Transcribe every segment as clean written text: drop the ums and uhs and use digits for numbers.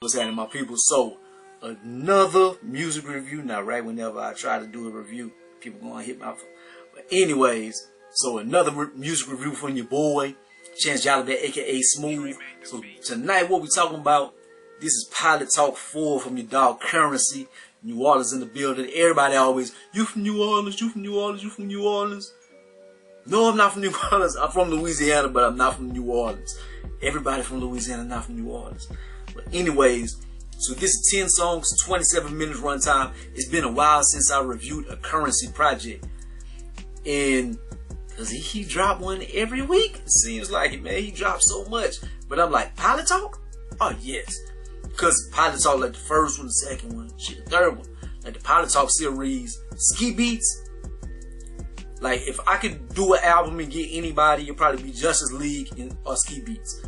What's happening, my people? So, another music review. Now, right whenever I try to do a review, people gonna hit my phone. But anyways, so another music review from your boy, ChanceJolivette, aka Smooth. So tonight, what we talking about? This is Pilot Talk 4 from your dog Currency. New Orleans in the building. Everybody always, you from New Orleans, you from New Orleans, you from New Orleans. No, I'm not from New Orleans. I'm from Louisiana, but I'm not from New Orleans. Everybody from Louisiana, not from New Orleans. But anyways, so this is 10 songs, 27 minutes runtime. It's been a while since I reviewed a Currency project. And because he dropped one every week, it seems like it, man. He dropped so much. But I'm like, Pilot Talk? Oh, yes. Because Pilot Talk, like the first one, the second one, shit, the third one. Like the Pilot Talk series, Ski Beatz. Like, if I could do an album and get anybody, it'd probably be Justice League or Ski Beatz.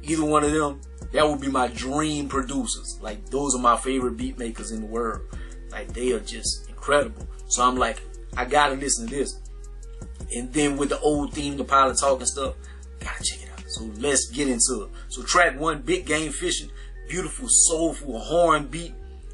Either one of them, that would be my dream producers. Like, those are my favorite beat makers in the world. Like, they are just incredible. So I'm like, I gotta listen to this. And then with the old theme, the Pilot Talk and stuff, gotta check it out. So let's get into it. So track 1, Big Game Fishing. Beautiful, soulful horn beat.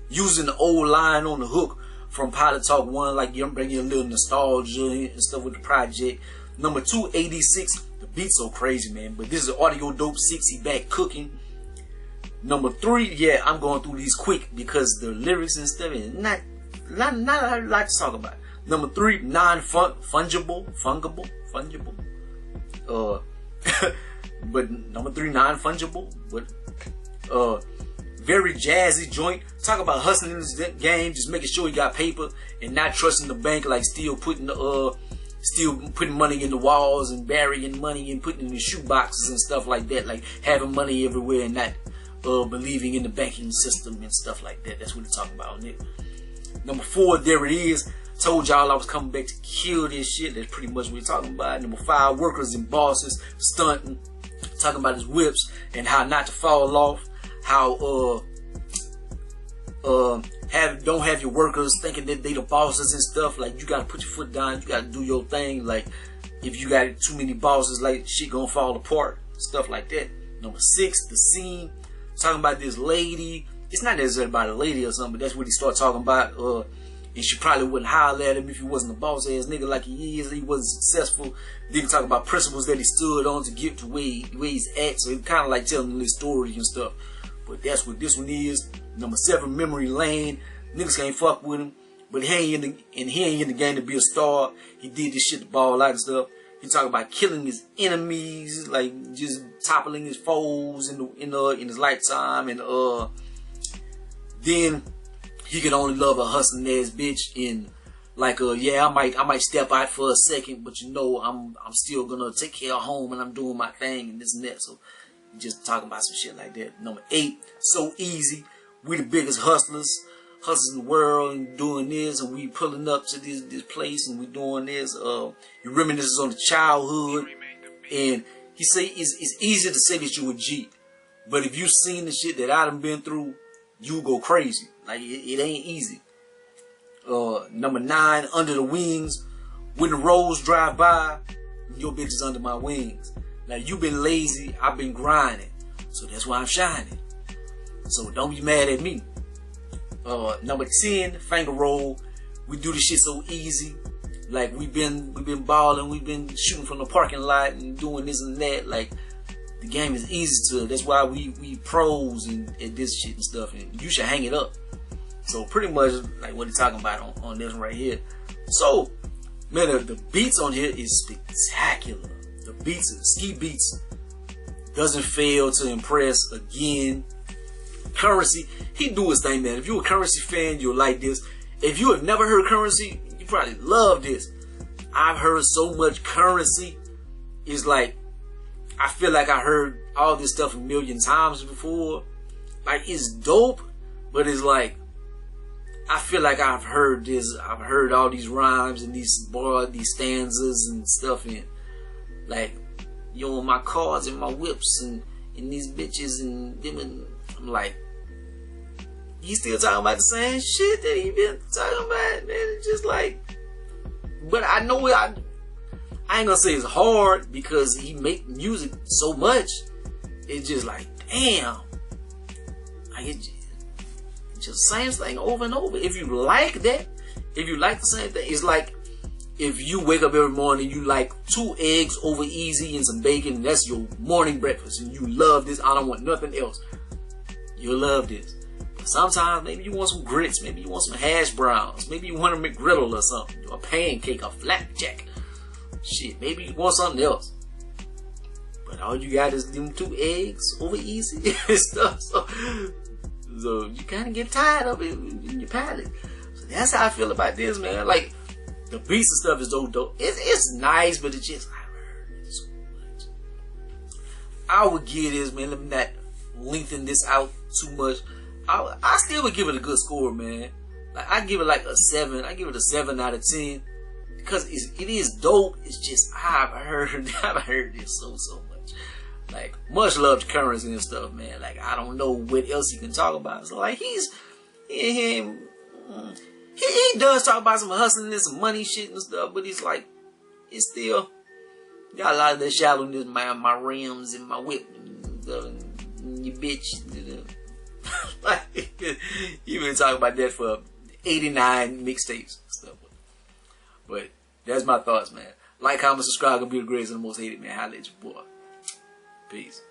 Using the old line on the hook from Pilot Talk 1. Like, you're bringing a little nostalgia and stuff with the project. Number 2, 86. The beat's so crazy, man. But this is Audio Dope 6. He back cooking. Number 3, yeah, I'm going through these quick because the lyrics and stuff is not I like to talk about. Number 3, fungible. But number 3, non-fungible. But very jazzy joint. Talk about hustling in this game, just making sure you got paper and not trusting the bank, like still putting money in the walls and burying money and putting it in the shoe boxes and stuff like that. Like having money everywhere and not believing in the banking system and stuff like that. That's what they're talking about on it. Number 4, there it is. Told y'all I was coming back to kill this shit. That's pretty much what we're talking about. Number 5, Workers and Bosses, stunting. Talking about his whips and how not to fall off. How don't have your workers thinking that they the bosses and stuff. Like, you gotta put your foot down. You gotta do your thing. Like, if you got too many bosses, like, shit gonna fall apart. Stuff like that. Number 6, The Scene. Talking about this lady. It's not necessarily about a lady or something, but that's what he started talking about. And she probably wouldn't holler at him if he wasn't a boss ass nigga like he is. He wasn't successful. Then he talk about principles that he stood on to get to where he's at. So it's kind of like telling his story and stuff. But that's what this one is. Number 7, Memory Lane. Niggas can't fuck with him, but he ain't in the game to be a star. He did this shit to ball out and stuff. He talk about killing his enemies, like just toppling his foes in his lifetime, and then he could only love a hustling ass bitch. And like yeah, I might step out for a second, but you know I'm still gonna take care of home and I'm doing my thing and this and that. So just talking about some shit like that. Number 8, So Easy. We the biggest hustlers in the world and doing this, and we pulling up to this place and we doing this. You reminisce on the childhood, and he say it's easy to say that you a G, but if you seen the shit that I done been through, you go crazy. Like it ain't easy. Number 9, Under the Wings. When the roads drive by, your bitch is under my wings. Now you been lazy, I've been grinding, so that's why I'm shining. So don't be mad at me. Number 10, Finger Roll. We do this shit so easy. Like we've been balling, we've been shooting from the parking lot and doing this and that. Like the game is easy to. That's why we pros and this shit and stuff. And you should hang it up. So pretty much like what he's talking about on this one right here. So man, the beats on here is spectacular. The beats, Ski Beatz, doesn't fail to impress again. Currency, he do his thing, man. If you're a Currency fan, you'll like this. If you have never heard Currency, you probably love this. I've heard so much Currency. It's like, I feel like I heard all this stuff a million times before. Like, it's dope, but it's like, I feel like I've heard this. I've heard all these rhymes and these stanzas and stuff. And like, yo, my cars and my whips and these bitches and them, and I'm like, he's still talking about the same shit that he been talking about, man. It's just like, but I know I ain't gonna say it's hard because he make music so much. It's just like, damn, Like it's just the same thing over and over. If you like that, if you like the same thing, it's like if you wake up every morning, you like 2 eggs over easy and some bacon, and that's your morning breakfast, and you love this. I don't want nothing else. You'll love this. But sometimes maybe you want some grits, maybe you want some hash browns, maybe you want a McGriddle or something, a pancake, a flapjack. Shit, maybe you want something else. But all you got is them 2 eggs over easy and stuff. So you kind of get tired of it in your palate. So that's how I feel about this, man. Like, the Beatz and stuff is dope. It's nice, but it's just, I've heard it so much. I would give this, man, let me not lengthen this out too much. I still would give it a good score, man. Like, I give it like a 7. I give it a 7 out of 10. Because it is dope. It's just, I've heard this so much. Like, much love to Curren and stuff, man. Like, I don't know what else you can talk about. So, like, he does talk about some hustling and some money shit and stuff, but he's like, it's still got a lot of that shallowness, my rims and my whip and you bitch. Like, you been talking about that for 89 mixtapes and stuff. But that's my thoughts, man. Like, comment, subscribe, gonna be the greatest and the most hated, man. Holla at your boy. Peace.